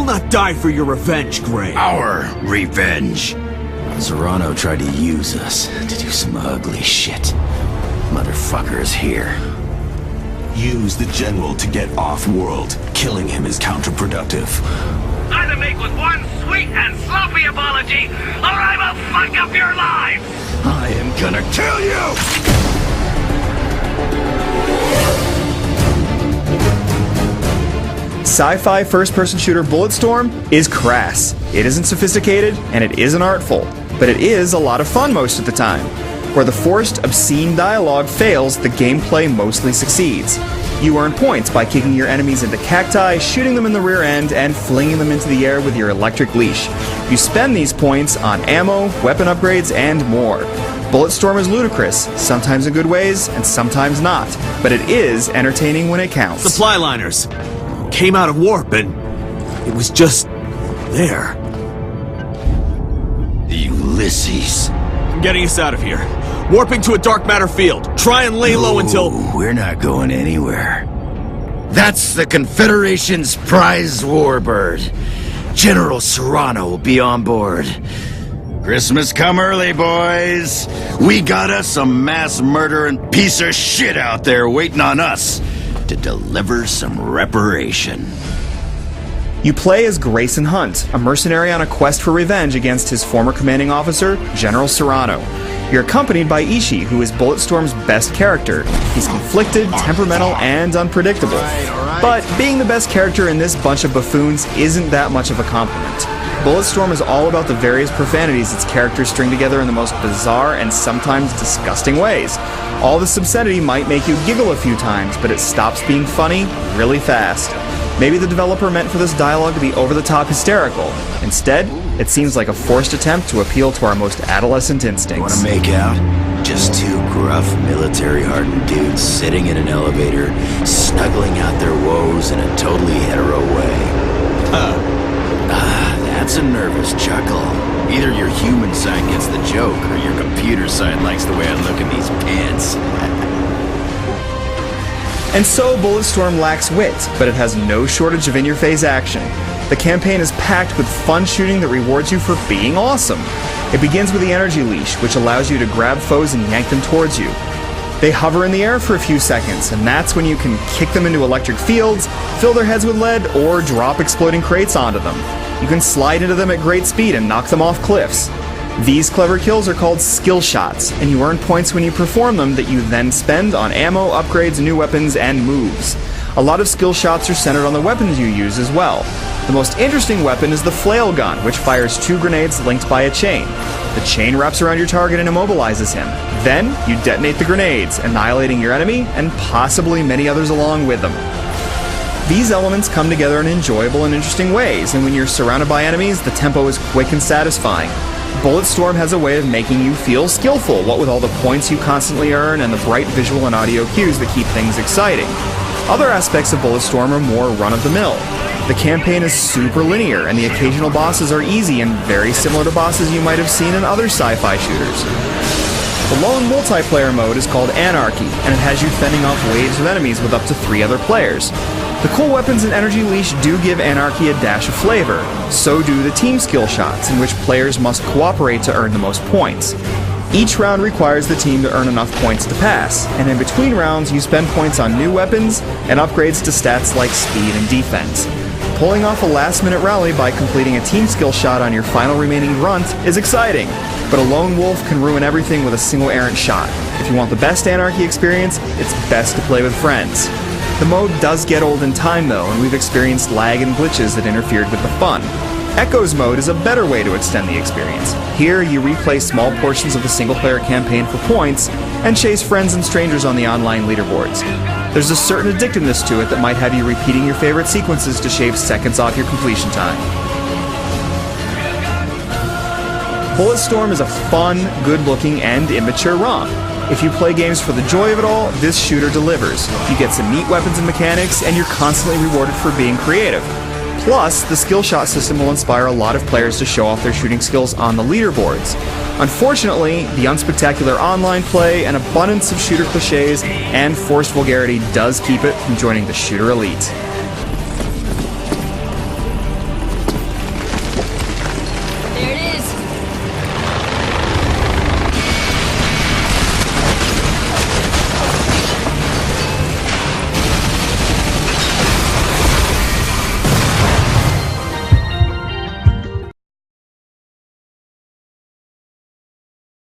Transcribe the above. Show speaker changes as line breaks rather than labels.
will not die for your revenge, Gray.
Our revenge. Serrano tried to use us to do some ugly shit. Motherfucker is here.
Use the General to get off-world. Killing him is counterproductive.
Either make with one sweet and sloppy apology, or I will fuck up your lives!
I am gonna kill you!
Sci-fi first-person shooter Bulletstorm is crass. It isn't sophisticated, and it isn't artful, but it is a lot of fun most of the time. Where the forced, obscene dialogue fails, the gameplay mostly succeeds. You earn points by kicking your enemies into cacti, shooting them in the rear end, and flinging them into the air with your electric leash. You spend these points on ammo, weapon upgrades, and more. Bulletstorm is ludicrous, sometimes in good ways, and sometimes not, but it is entertaining when it counts.
Supply liners came out of warp, and it was just there.
Ulysses.
I'm getting us out of here. Warping to a dark matter field. Try and lay low until...
We're not going anywhere. That's the Confederation's prize warbird. General Serrano will be on board. Christmas come early, boys. We got us some mass murdering piece of shit out there waiting on us to deliver some reparation.
You play as Grayson Hunt, a mercenary on a quest for revenge against his former commanding officer, General Serrano. You're accompanied by Ishii, who is Bulletstorm's best character. He's conflicted, temperamental, and unpredictable. But being the best character in this bunch of buffoons isn't that much of a compliment. Bulletstorm is all about the various profanities its characters string together in the most bizarre and sometimes disgusting ways. All this obscenity might make you giggle a few times, but it stops being funny really fast. Maybe the developer meant for this dialogue to be over-the-top hysterical. Instead, it seems like a forced attempt to appeal to our most adolescent instincts.
Wanna make out? Just two gruff, military-hardened dudes sitting in an elevator, snuggling out their woes in a totally hetero way. That's a nervous chuckle. Either your human side gets the joke, or your computer side likes the way I look in these pants.
And so Bulletstorm lacks wit, but it has no shortage of in-your-face action. The campaign is packed with fun shooting that rewards you for being awesome. It begins with the energy leash, which allows you to grab foes and yank them towards you. They hover in the air for a few seconds, and that's when you can kick them into electric fields, fill their heads with lead, or drop exploding crates onto them. You can slide into them at great speed and knock them off cliffs. These clever kills are called skill shots, and you earn points when you perform them that you then spend on ammo, upgrades, new weapons, and moves. A lot of skill shots are centered on the weapons you use as well. The most interesting weapon is the flail gun, which fires 2 grenades linked by a chain. The chain wraps around your target and immobilizes him. Then, you detonate the grenades, annihilating your enemy and possibly many others along with them. These elements come together in enjoyable and interesting ways, and when you're surrounded by enemies, the tempo is quick and satisfying. Bulletstorm has a way of making you feel skillful, what with all the points you constantly earn and the bright visual and audio cues that keep things exciting. Other aspects of Bulletstorm are more run-of-the-mill. The campaign is super linear, and the occasional bosses are easy and very similar to bosses you might have seen in other sci-fi shooters. The lone multiplayer mode is called Anarchy, and it has you fending off waves of enemies with up to 3 other players. The cool weapons and energy leash do give Anarchy a dash of flavor. So do the team skill shots, in which players must cooperate to earn the most points. Each round requires the team to earn enough points to pass, and in between rounds you spend points on new weapons and upgrades to stats like speed and defense. Pulling off a last-minute rally by completing a team skill shot on your final remaining grunt is exciting, but a lone wolf can ruin everything with a single errant shot. If you want the best Anarchy experience, it's best to play with friends. The mode does get old in time though, and we've experienced lag and glitches that interfered with the fun. Echoes mode is a better way to extend the experience. Here, you replay small portions of the single-player campaign for points, and chase friends and strangers on the online leaderboards. There's a certain addictiveness to it that might have you repeating your favorite sequences to shave seconds off your completion time. Bulletstorm is a fun, good-looking, and immature romp. If you play games for the joy of it all, this shooter delivers. You get some neat weapons and mechanics, and you're constantly rewarded for being creative. Plus, the skill shot system will inspire a lot of players to show off their shooting skills on the leaderboards. Unfortunately, the unspectacular online play, an abundance of shooter cliches, and forced vulgarity does keep it from joining the shooter elite.